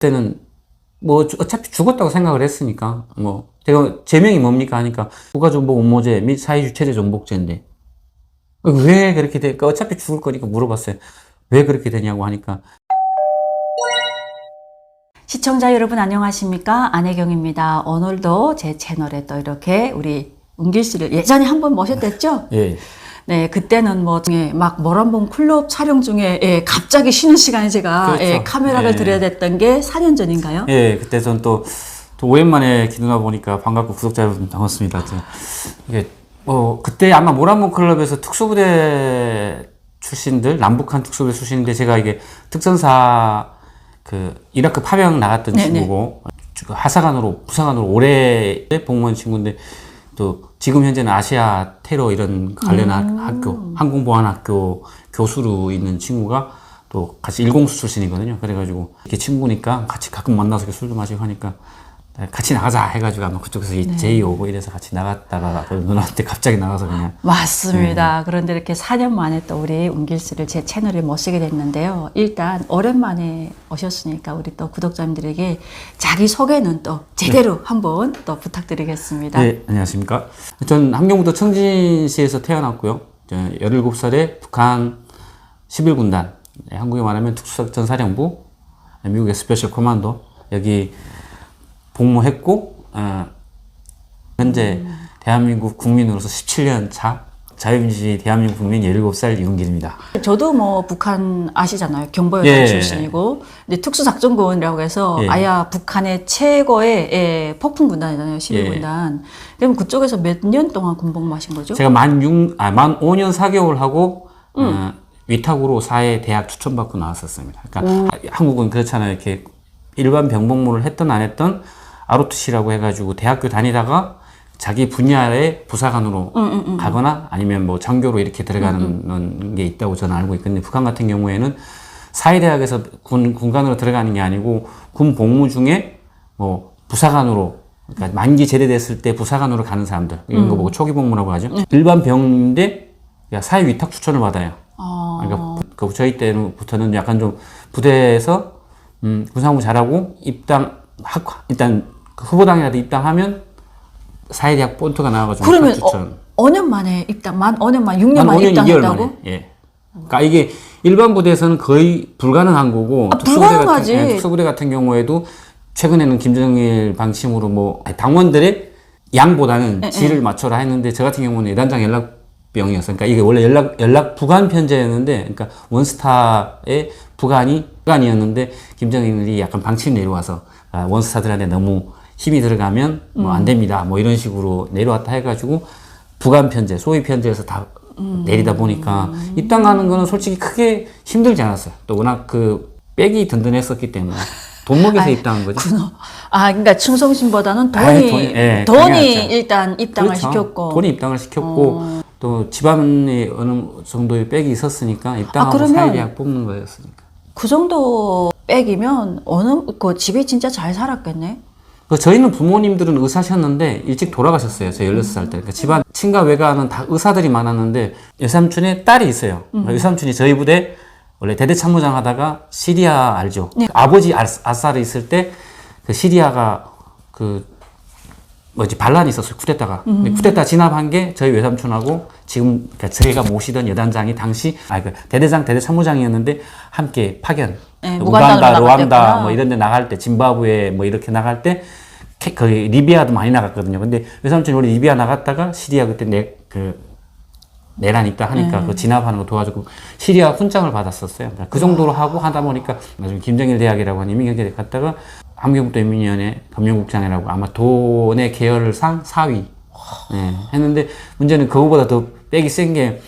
그때는 뭐 어차피 죽었다고 생각을 했으니까 뭐 제가 제명이 뭡니까 하니까 국가존복 음모죄 및 사회주의 체제 존복죄인데 왜 그렇게 될까? 어차피 죽을 거니까 물어봤어요. 왜 그렇게 되냐고 하니까. 시청자 여러분 안녕하십니까? 안혜경입니다. 오늘도 제 채널에 또 이렇게 우리 은길 씨를 예전에 한번 모셨댔죠? 예. 네, 그때는 뭐 중에 막 모란봉 클럽 촬영 중에 갑자기 쉬는 시간에 제가 그렇죠. 카메라를 들여야 됐던 게 4년 전인가요? 예, 그때 전 또 오랜만에 기누나 보니까 반갑고 구독자 여러분 반갑습니다. 이게 뭐 그때 아마 모란봉 클럽에서 특수부대 출신들, 남북한 특수부대 출신인데 제가 이게 특전사 그 이라크 파병 나갔던 친구고 하사관으로 부사관으로 오래 복무한 친구인데 또 지금 현재는 아시아 테러 이런 관련 학교 항공보안학교 교수로 있는 친구가 또 같이 일공수 출신이거든요. 그래가지고 이렇게 친구니까 같이 가끔 만나서 술도 마시고 하니까 같이 나가자 해가지고 아마 그쪽에서 제의 오고 이래서 같이 나갔다가 누나한테 갑자기 나가서 그냥. 맞습니다. 그런데 이렇게 4년 만에 또 우리 은길 씨를 제 채널에 모시게 됐는데요. 일단 오랜만에 오셨으니까 우리 또 구독자님들에게 자기 소개는 또 제대로 한번 또 부탁드리겠습니다. 네, 안녕하십니까. 전 함경부도 청진시에서 태어났고요. 17살에 북한 11군단, 한국에 말하면 특수작전사령부, 미국의 스페셜 코만도 여기 복무했고 현재 대한민국 국민으로서 17년 차 자유민주주의 대한민국 국민 17살 이은길입니다. 저도 뭐 북한 아시잖아요. 경보여단 출신이고 근데 특수작전군이라고 해서 아야 북한의 최고의 폭풍 군단이잖아요. 11군단. 그럼 그쪽에서 몇 년 동안 군복무하신 거죠? 제가 만 5년 4개월 하고 위탁으로 사회 대학 추천받고 나왔었습니다. 그러니까 한국은 그렇잖아요. 이렇게 일반 병복무를 했던 안 했던 ROTC라고 해가지고 대학교 다니다가 자기 분야의 부사관으로 가거나 아니면 뭐 장교로 이렇게 들어가는 게 있다고 저는 알고 있거든요. 북한 같은 경우에는 사회대학에서 군관으로 들어가는 게 아니고 군 복무 중에 뭐 부사관으로 그러니까 만기 제대됐을 때 부사관으로 가는 사람들 이런 거 보고 초기 복무라고 하죠. 일반 병인데 사회 위탁 추천을 받아요. 그러니까 저희 때부터는 약간 좀 부대에서 군사복무 잘하고 일단 후보당이라도 입당하면 사회대학 본토가 나와가지고 그러면 추천. 5년 만에 입당, 만 5년 만에 6년 만에 5년 2개월 입당했다고? 만에. 예. 그러니까 이게 일반 부대에서는 거의 불가능한 거고 특수부대 같은 경우에도 최근에는 김정일 방침으로 뭐 당원들의 양보다는 질을 맞춰라 했는데 저 같은 경우는 예단장 연락병이었어요. 그러니까 이게 원래 연락 부관 편제였는데 그러니까 원스타의 부관이었는데 김정일이 약간 방침 내려와서 원스타들한테 너무 힘이 들어가면 뭐 안 됩니다. 뭐 이런 식으로 내려왔다 해가지고 부관 편제, 소위 편제에서 다 내리다 보니까 입당 가는 거는 솔직히 크게 힘들지 않았어요. 또 워낙 그 백이 든든했었기 때문에 돈 먹여서 입당한 거죠. 그러니까 충성심보다는 돈이 일단 입당을 그렇죠. 시켰고. 돈이 입당을 시켰고 또 집안에 어느 정도의 백이 있었으니까 입당하고 사회대학 뽑는 거였으니까. 그 정도 백이면 그 집이 진짜 잘 살았겠네. 저희는 부모님들은 의사셨는데 일찍 돌아가셨어요. 저 16살 때. 그러니까 집안 친가 외가는 다 의사들이 많았는데 외삼촌에 딸이 있어요. 외삼촌이 저희 부대 원래 대대참모장 하다가 시리아 알죠? 네. 아버지 아사르 있을 때 그 시리아가 반란이 있었어요. 쿠데타가. 근데 쿠데타 진압한 게 저희 외삼촌하고 지금 그러니까 저희가 모시던 여단장이 당시 대대참모장이었는데 함께 파견. 우간다, 루안다 뭐 이런 데 나갈 때 짐바브웨 뭐 이렇게 나갈 때 거의 리비아도 많이 나갔거든요. 근데 외삼촌이 원래 리비아 나갔다가 시리아 그때 내란 있다 하니까 그 진압하는 거 도와주고 시리아 훈장을 받았었어요. 그러니까 그 정도로 하고 하다 보니까 나중에 김정일 대학이라고 하는 인민경제대 갔다가 함경북도 인민위원회 금융국장이라고 아마 돈의 계열상 4위 했는데 문제는 그거보다 더 빽이 센 게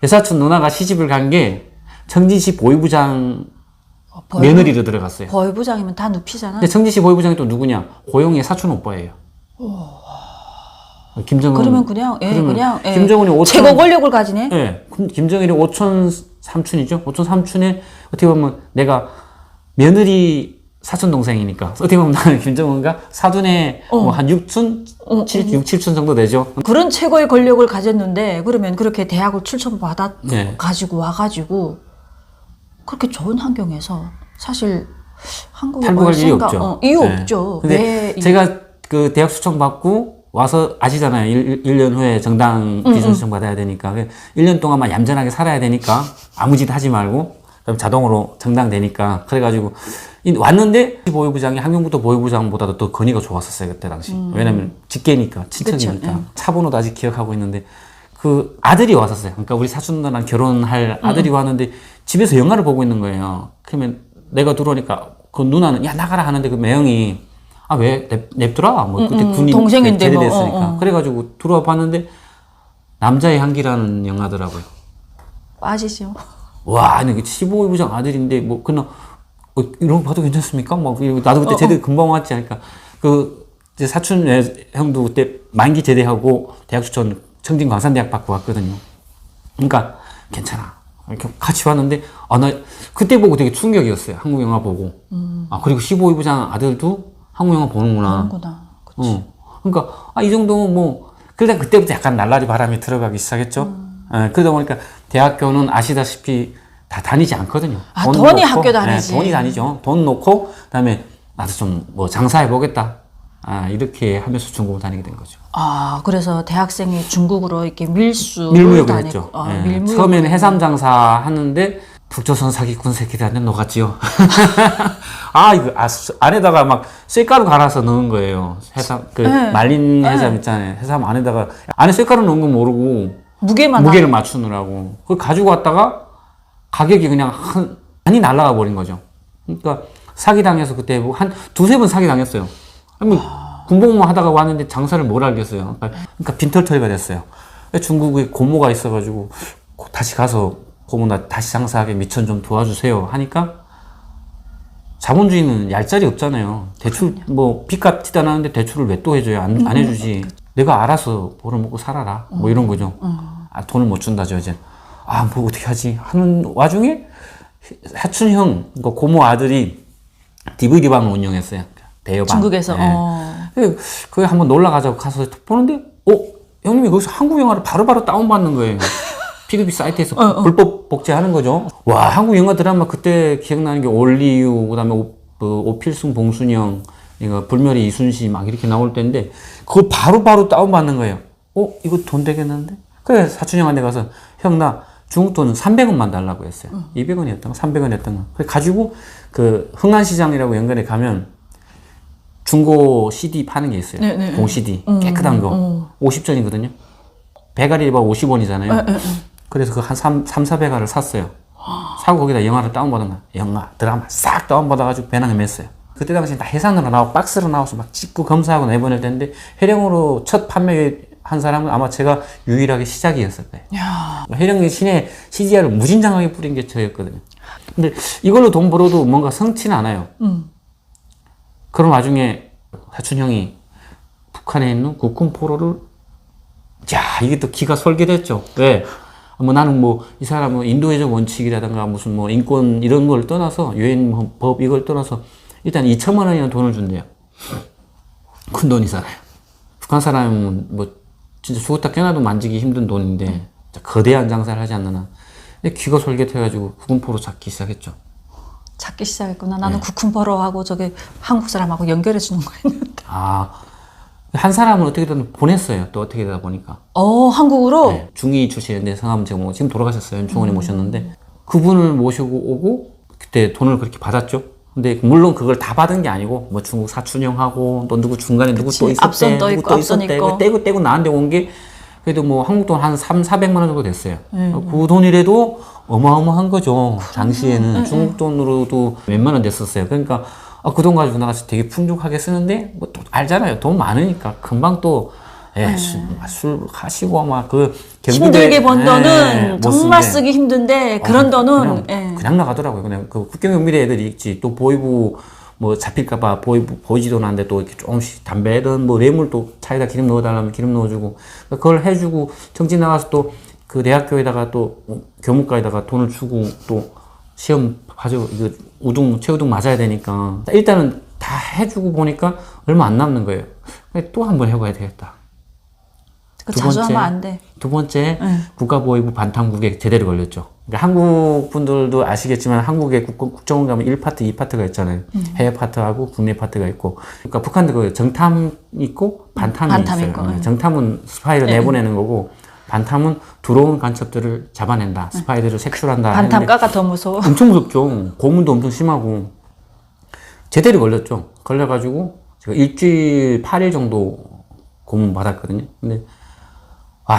외사촌 누나가 시집을 간 게 청진시 보위부장 며느리로 들어갔어요. 보위부장이면 다 눕히잖아. 근데 청진시 보위부장이 또 누구냐? 고용의 사촌 오빠예요. 김정은. 그러면 그냥 김정은이 최고 권력을 가지네. 예. 김정일이 오촌 삼촌이죠. 오촌 삼촌에 어떻게 보면 내가 며느리 사촌 동생이니까 어떻게 보면 나는 김정은과 사돈의 뭐 한 6촌, 6, 7촌 정도 되죠. 그런 최고의 권력을 가졌는데 그러면 그렇게 대학을 출처받아 가지고 와가지고 그렇게 좋은 환경에서 사실 한국에 탈북할 일이 벌써인가? 없죠. 이유 네. 없죠. 근데 왜 제가 그 대학 수청 받고 와서 아시잖아요. 1년 후에 정당 비선 신청 받아야 되니까. 1년 동안만 얌전하게 살아야 되니까 아무 짓 하지 말고 그럼 자동으로 정당 되니까. 그래가지고 왔는데 보위부장이 항명부터 보위부장보다도 더 건의가 좋았었어요. 그때 당시. 왜냐면 직계니까 친척이니까. 그쵸, 차 번호도 아직 기억하고 있는데 그 아들이 왔었어요. 그러니까 우리 사촌 누나랑 결혼할 아들이 왔는데 집에서 영화를 보고 있는 거예요. 그러면 내가 들어오니까 그 누나는 야 나가라 하는데 그 매형이 아 왜 냅둬라 뭐 그때 군인 동생인데 제대됐으니까 그래가지고 들어와 봤는데 남자의 향기라는 영화더라고요. 빠지죠. 와 아니 15부장 아들인데 뭐 그냥 이런 거 봐도 괜찮습니까? 막 나도 그때 제대 금방 왔지 않을까. 그 이제 사촌 형도 그때 만기 제대하고 대학 추천 청진 광산대학 받고 왔거든요. 그러니까 괜찮아. 이렇게 같이 왔는데 나 그때 보고 되게 충격이었어요. 한국 영화 보고. 그리고 15부장 아들도 한국 영화 보는구나. 그치. 그러니까 이 정도면 뭐 그러다 그때부터 약간 날라리 바람이 들어가기 시작했죠. 그러다 보니까 대학교는 아시다시피 다 다니지 않거든요. 돈이 학교 다니지. 돈이 다니죠. 돈 놓고 그다음에 나도 좀 뭐 장사해 보겠다. 이렇게 하면서 중국을 다니게 된 거죠. 그래서 대학생이 중국으로 이렇게 밀무역을 했죠. 밀무역. 처음에는 해삼 장사 하는데 북조선 사기꾼 새끼들한테 녹았지요. 안에다가 막 쇳가루 갈아서 넣은 거예요. 해삼, 말린 해삼 있잖아요. 해삼 안에다가, 안에 쇳가루 넣은 거 모르고, 무게를 맞추느라고. 그걸 가지고 왔다가 가격이 그냥 많이 날아가 버린 거죠. 그러니까 사기당해서 그때 한 두세 번 사기당했어요. 군복무 하다가 왔는데 장사를 뭘 알겠어요. 그러니까 빈털터리가 됐어요. 중국에 고모가 있어가지고 다시 가서 고모 나 다시 장사하게 미천 좀 도와주세요 하니까 자본주의는 얄짤이 없잖아요. 대출 뭐 빚 갚지도 않았는데 대출을 왜 또 해줘요? 안 해주지. 내가 알아서 벌어먹고 살아라. 뭐 이런 거죠. 돈을 못 준다죠 이제. 뭐 어떻게 하지 하는 와중에 사촌형 그러니까 고모 아들이 DVD방을 운영했어요. 대여방. 중국에서. 그게 한번 놀러 가자고 가서 보는데 형님이 거기서 한국 영화를 바로바로 다운받는 거예요. P2P 사이트에서 불법 복제하는 거죠. 와 한국 영화 드라마 그때 기억나는 게 올리유 그다음에 오필승 봉순영 이거 불멸의 이순시 막 이렇게 나올 때인데 그걸 바로바로 다운받는 거예요. 이거 돈 되겠는데? 그래 사촌 형한테 가서 형 나 중국 돈은 300원만 달라고 했어요. 200원이었던 거 300원이었던 거. 그래 가지고 그 흥안시장이라고 연간에 가면 중고 CD 파는 게 있어요. 네네. 공 CD 깨끗한 거 50전이거든요. 배가리가 50원이잖아요. 그래서 그 한 4배가를 샀어요. 사고 거기다 영화를 다운받은 거야. 영화, 드라마 싹 다운받아가지고 배낭에 맸어요. 그때 당시 다 해상으로 나오고 박스로 나와서 막 찍고 검사하고 내보낼 때인데 해령으로 첫 판매한 사람은 아마 제가 유일하게 시작이었을 거예요. 해령이 시내 CDR을 무진장하게 뿌린 게 저였거든요. 근데 이걸로 돈 벌어도 뭔가 성치는 않아요. 그런 와중에 사촌 형이 북한에 있는 국군포로를 이게 또 기가 설계됐죠. 왜? 나는 이 사람은 인도애적 원칙이라든가 무슨 인권 이런 걸 떠나서 유엔 법 이걸 떠나서 일단 2천만 원이라는 돈을 준대요. 큰 돈이잖아요. 북한 사람은 진짜 죽었다 깨어나도 만지기 힘든 돈인데 거대한 장사를 하지 않나. 근데 기가 설계돼가지고 국군포로 잡기 시작했죠. 찾기 시작했구나. 나는 국군포로하고 저기 한국 사람하고 연결해 주는 거였는데. 한 사람은 어떻게든 보냈어요. 또 어떻게 되다 보니까. 한국으로? 네, 중위 출신인데 성함은 지금 돌아가셨어요. 연충원에 모셨는데 그분을 모시고 오고 그때 돈을 그렇게 받았죠. 근데 물론 그걸 다 받은 게 아니고 중국 사촌형하고 또 누구 중간에 누구 또 있었대. 앞선 또 있고 앞선 있고. 떼고 나한테 온 게 그래도 한국 돈 한 400만 원 정도 됐어요. 그 돈이라도 어마어마한 거죠. 당시에는 중국 돈으로도 몇만 원 됐었어요. 그러니까 그 돈 가지고 나가서 되게 풍족하게 쓰는데 또 알잖아요. 돈 많으니까 금방 또 술 하시고 막 힘들게 번 돈은 정말 쓰기 힘든데 그런 돈은 그냥 나가더라고요. 그냥 그 국경경비대 애들이 있지. 또 보이부 잡힐까봐 보이부 보이지도 않는데 또 이렇게 조금씩 담배든 뇌물 또 차에다 기름 넣어달라면 기름 넣어주고 그걸 해주고 정진 나가서 또 그 대학교에다가 또 교무과에다가 돈을 주고 또 시험 봐줘 이거 최우등 맞아야 되니까 일단은 다 해주고 보니까 얼마 안 남는 거예요. 또 한번 해봐야 되겠다. 자주 하면 안 돼. 두 번째 국가보위부 반탐국에 제대로 걸렸죠. 그러니까 한국 분들도 아시겠지만 한국의 국정원 가면 1파트, 2파트가 있잖아요. 해외 파트하고 국내 파트가 있고. 그러니까 북한도 그 정탐 있고 반탐이 반탐 있어요. 있고, 정탐은 스파이를 내보내는 거고 반탐은 들어온 간첩들을 잡아낸다. 스파이들을 색출한다. 반탐가가 더 무서워. 엄청 무섭죠. 고문도 엄청 심하고. 제대로 걸렸죠. 걸려가지고 제가 일주일 8일 정도 고문 받았거든요. 근데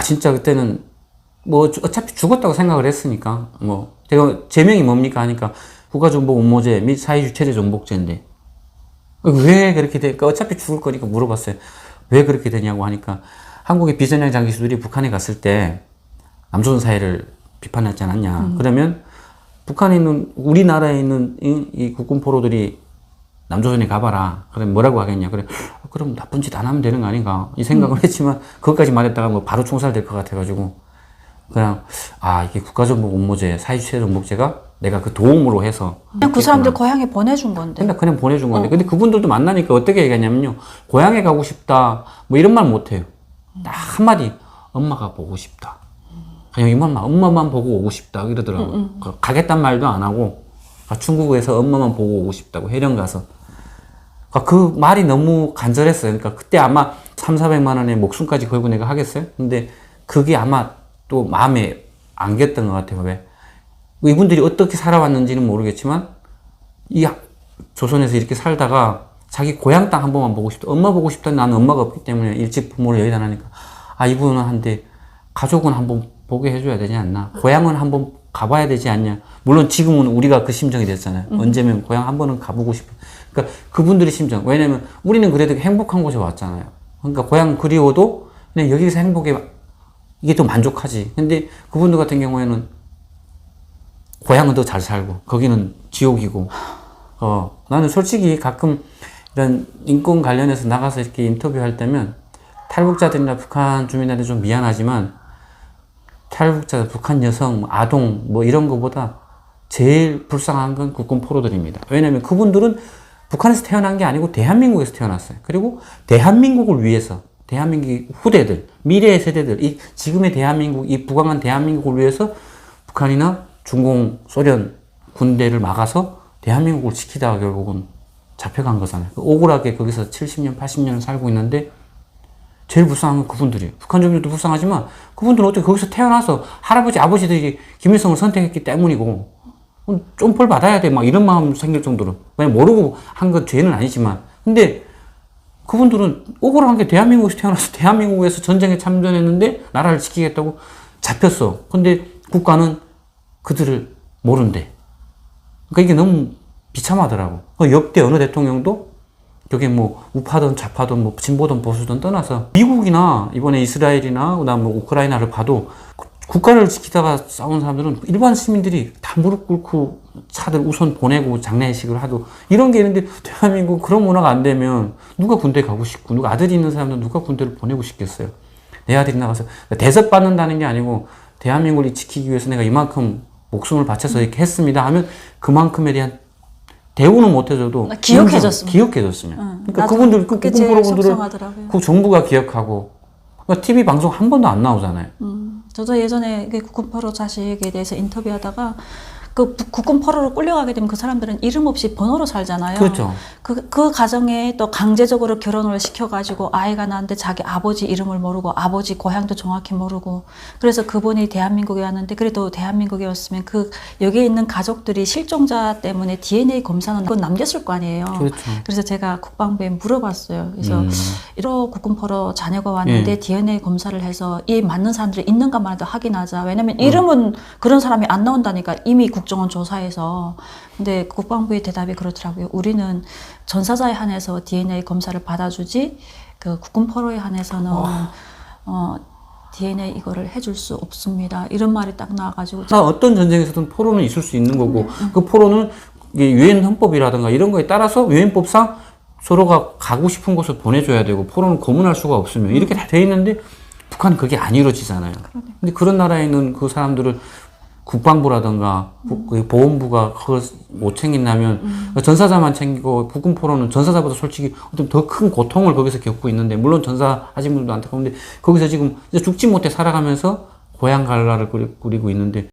진짜 그때는 뭐 어차피 죽었다고 생각을 했으니까 뭐 제가 제명이 뭡니까 하니까 국가정보 업무죄 및 사회주체제 존복죄인데 왜 그렇게 될까? 어차피 죽을 거니까 물어봤어요. 왜 그렇게 되냐고 하니까 한국의 비선양 장기수들이 북한에 갔을 때 남조선 사회를 비판하지 않았냐. 그러면 북한에 있는 우리나라에 있는 이 국군 포로들이 남조선에 가봐라. 그럼 뭐라고 하겠냐. 그래 그럼 나쁜 짓 안 하면 되는 거 아닌가 이 생각을 했지만 그것까지 말했다가 뭐 바로 총살될 것 같아가지고 그냥 이게 국가정보 업무죄 사회주체 존복죄가 내가 그 도움으로 해서 그냥 그 사람들 고향에 보내준 건데. 그냥 보내준 건데 근데 그분들도 만나니까 어떻게 얘기하냐면요 고향에 가고 싶다 뭐 이런 말 못해요. 딱 한마디 엄마가 보고 싶다. 그냥 이만만 엄마만 보고 오고 싶다 이러더라고요. 가겠단 말도 안 하고 중국에서 엄마만 보고 오고 싶다고 해령 가서 그 말이 너무 간절했어요. 그러니까 그때 아마 300~400만 원의 목숨까지 걸고 내가 하겠어요? 근데 그게 아마 또 마음에 안겼던 것 같아요. 왜? 이분들이 어떻게 살아왔는지는 모르겠지만 이 조선에서 이렇게 살다가 자기 고향 땅 한 번만 보고 싶다. 엄마 보고 싶다. 나는 엄마가 없기 때문에 일찍 부모를 여의다하니까 이분은 한데 가족은 한번 보게 해줘야 되지 않나. 고향은 한번 가봐야 되지 않냐. 물론 지금은 우리가 그 심정이 됐잖아요. 언제면 고향 한 번은 가보고 싶어. 그러니까 그분들의 심정. 왜냐면 우리는 그래도 행복한 곳에 왔잖아요. 그러니까 고향 그리워도 그냥 여기서 행복해 이게 더 만족하지. 근데 그분들 같은 경우에는 고향은 더 잘 살고 거기는 지옥이고. 나는 솔직히 가끔 이런 인권 관련해서 나가서 이렇게 인터뷰할 때면 탈북자들이나 북한 주민한테 좀 미안하지만 탈북자, 북한 여성, 아동 뭐 이런 거보다 제일 불쌍한 건 국군 포로들입니다. 왜냐면 그분들은 북한에서 태어난 게 아니고 대한민국에서 태어났어요. 그리고 대한민국을 위해서 대한민국 후대들, 미래의 세대들, 이 지금의 대한민국, 이 부강한 대한민국을 위해서 북한이나 중공, 소련 군대를 막아서 대한민국을 지키다가 결국은 잡혀간 거잖아요. 억울하게 거기서 70년, 80년을 살고 있는데 제일 불쌍한 건 그분들이에요. 북한 주민들도 불쌍하지만 그분들은 어떻게 거기서 태어나서 할아버지, 아버지들이 김일성을 선택했기 때문이고 좀 벌 받아야 돼. 막 이런 마음 생길 정도로. 그냥 모르고 한 건 죄는 아니지만. 근데 그분들은 억울한 게 대한민국에서 태어나서 대한민국에서 전쟁에 참전했는데 나라를 지키겠다고 잡혔어. 근데 국가는 그들을 모른대. 그러니까 이게 너무 비참하더라고. 역대 어느 대통령도 그게 뭐 우파든 좌파든 뭐 진보든 보수든 떠나서 미국이나 이번에 이스라엘이나 그다음 뭐 우크라이나를 봐도 국가를 지키다가 싸운 사람들은 일반 시민들이 다 무릎 꿇고 차들 우선 보내고 장례식을 하고 이런 게 있는데 대한민국 그런 문화가 안 되면 누가 군대 가고 싶고 누가 아들이 있는 사람들은 누가 군대를 보내고 싶겠어요. 내 아들이 나가서 대접받는다는 게 아니고 대한민국을 지키기 위해서 내가 이만큼 목숨을 바쳐서 이렇게 했습니다 하면 그만큼에 대한 대우는 못해줘도 기억해줬으면. 그러니까 그분들 그 국군 포로분들을 그 정부가 기억하고 그러니까 TV 방송 한 번도 안 나오잖아요. 저도 예전에 국군 포로 자식에 대해서 인터뷰하다가 그 국군 포로로 끌려가게 되면 그 사람들은 이름 없이 번호로 살잖아요. 그렇죠. 그 가정에 또 강제적으로 결혼을 시켜가지고 아이가 낳는데 자기 아버지 이름을 모르고 아버지 고향도 정확히 모르고 그래서 그분이 대한민국에 왔는데 그래도 대한민국에 왔으면 여기에 있는 가족들이 실종자 때문에 DNA 검사는 그건 남겼을 거 아니에요. 그렇죠. 그래서 제가 국방부에 물어봤어요. 그래서 이런 국군 포로 자녀가 왔는데 DNA 검사를 해서 이 맞는 사람들이 있는가 말도 확인하자. 왜냐면 이름은 그런 사람이 안 나온다니까 이미 국정원 조사에서. 근데 국방부의 대답이 그렇더라고요. 우리는 전사자에 한해서 DNA 검사를 받아주지 그 국군 포로에 한해서는 DNA 이거를 해줄 수 없습니다. 이런 말이 딱 나와가지고 어떤 전쟁에서든 포로는 있을 수 있는 거고 그 포로는 유엔 헌법이라든가 이런 거에 따라서 유엔법상 서로가 가고 싶은 곳을 보내줘야 되고 포로는 고문할 수가 없으면 이렇게 다 돼 있는데 북한은 그게 안 이루어지잖아요. 근데 그런 나라에 있는 그 사람들을 국방부라든가 보훈부가 그걸 못 챙긴다면 전사자만 챙기고 국군 포로는 전사자보다 솔직히 더 큰 고통을 거기서 겪고 있는데 물론 전사하신 분들도 안타까운데 거기서 지금 이제 죽지 못해 살아가면서 고향 갈라를 꾸리고 있는데